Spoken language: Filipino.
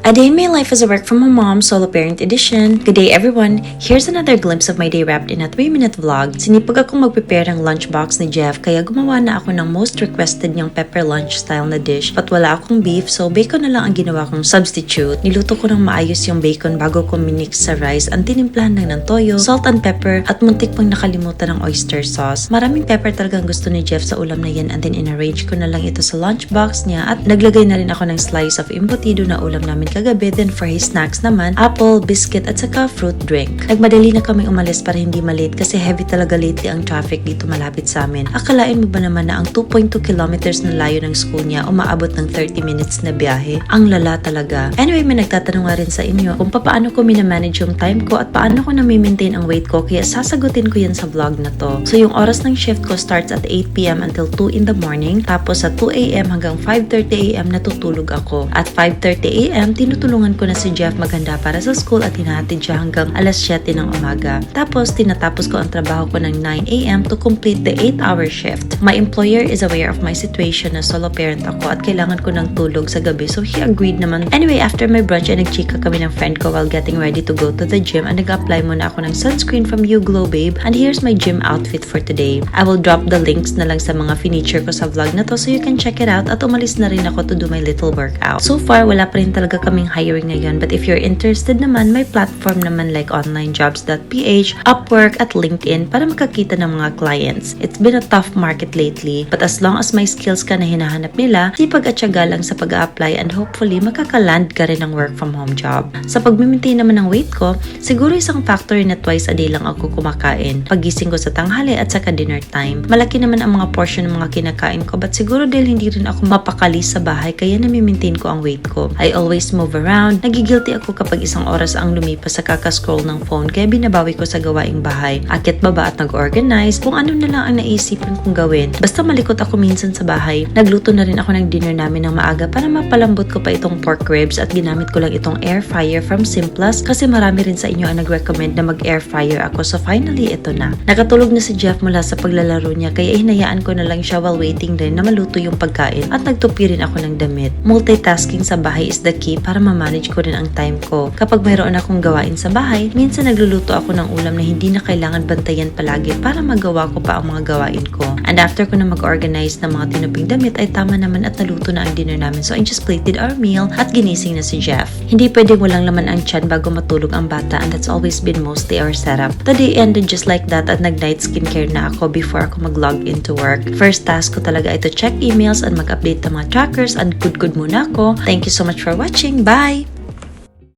A Day in My Life as a Work from Home Mom Solo Parent Edition. Good day everyone! Here's another glimpse of my day wrapped in a 3-minute vlog. Sinipag akong mag-prepare ng lunchbox ni Jeff kaya gumawa na ako ng most requested niyang pepper lunch style na dish. But wala akong beef so bacon na lang ang ginawa kong substitute. Niluto ko ng maayos yung bacon bago ko minix sa rice. Ang tinimplahan lang ng toyo, salt and pepper at muntik pang nakalimutan ng oyster sauce. Maraming pepper talagang gusto ni Jeff sa ulam na yan and then in-arrange ko na lang ito sa lunchbox niya at naglagay na rin ako ng slice of embutido na ulam namin kagabi. Then for his snacks naman, apple, biscuit at saka fruit drink. Nagmadali na kaming umalis para hindi malate kasi heavy talaga lately ang traffic dito malapit sa amin. Akalain mo ba naman na ang 2.2 kilometers na layo ng school niya umaabot ng 30 minutes na biyahe? Ang lala talaga. Anyway, may nagtatanong nga rin sa inyo kung paano ko minamanage yung time ko at paano ko na-maintain ang weight ko kaya sasagutin ko yan sa vlog na to. So yung oras ng shift ko starts at 8 p.m. until 2 in the morning tapos sa 2 a.m. hanggang 5:30 a.m. natutulog ako. At 5:30 a.m. tinutulungan ko na si Jeff maghanda para sa school at hinahatid siya hanggang alas 7 ng umaga. Tapos tinatapos ko ang trabaho ko ng 9 a.m. to complete the 8-hour shift. My employer is aware of my situation na solo parent ako at kailangan ko ng tulog sa gabi so he agreed naman. Anyway, after my brunch ay nagchika kami ng friend ko while getting ready to go to the gym and nag-apply muna ako ng sunscreen from You Glow Babe and here's my gym outfit for today. I will drop the links na lang sa mga feature ko sa vlog na to so you can check it out at umalis na rin ako to do my little workout. So far, wala pa rin talaga kaming hiring ngayon but if you're interested naman, may platform naman like onlinejobs.ph, Upwork at LinkedIn para makakita ng mga clients. It's been a tough market lately but as long as may skills ka na hinahanap nila, sipag at syaga lang sa pag-a-apply and hopefully makakaland ka rin ng work from home job. Sa pag-maintain naman ng weight ko, siguro isang factor na twice a day lang ako kumakain. Pagising ko sa tanghali at saka dinner time. Malaki naman ang mga portion ng mga kinakain ko but siguro dahil hindi rin ako mapakali sa bahay kaya nami-maintain ko ang weight ko. I always move around. Nagigilty ako kapag isang oras ang lumipas sa kakascroll ng phone kaya binabawi ko sa gawaing bahay. Akit baba at nag-organize kung ano na lang ang naisipan kong gawin. Basta malikot ako minsan sa bahay. Nagluto na rin ako ng dinner namin ng maaga para mapalambot ko pa itong pork ribs at ginamit ko lang itong air fryer from Simplus kasi marami rin sa inyo ang nag-recommend na mag-air fryer ako so finally ito na. Nakatulog na si Jeff mula sa paglalaro niya kaya hinayaan ko na lang siya while waiting rin na maluto yung pagkain at nagtupi rin ako ng damit. Multitasking sa bahay is the key para ma-manage ko rin ang time ko. Kapag mayroon akong gawain sa bahay, minsan nagluluto ako ng ulam na hindi na kailangan bantayan palagi para magawa ko pa ang mga gawain ko. And after ko na mag-organize ng mga tinuping damit ay tama naman at naluto na ang dinner namin so I just plated our meal at ginising na si Jeff. Hindi pwedeng walang laman ang tiyan bago matulog ang bata and that's always been mostly our setup. The day ended just like that at nag-night skincare na ako before ako mag-log into work. First task ko talaga ay to check emails and mag-update ng mga trackers and good muna ako. Thank you so much for watching. Bye!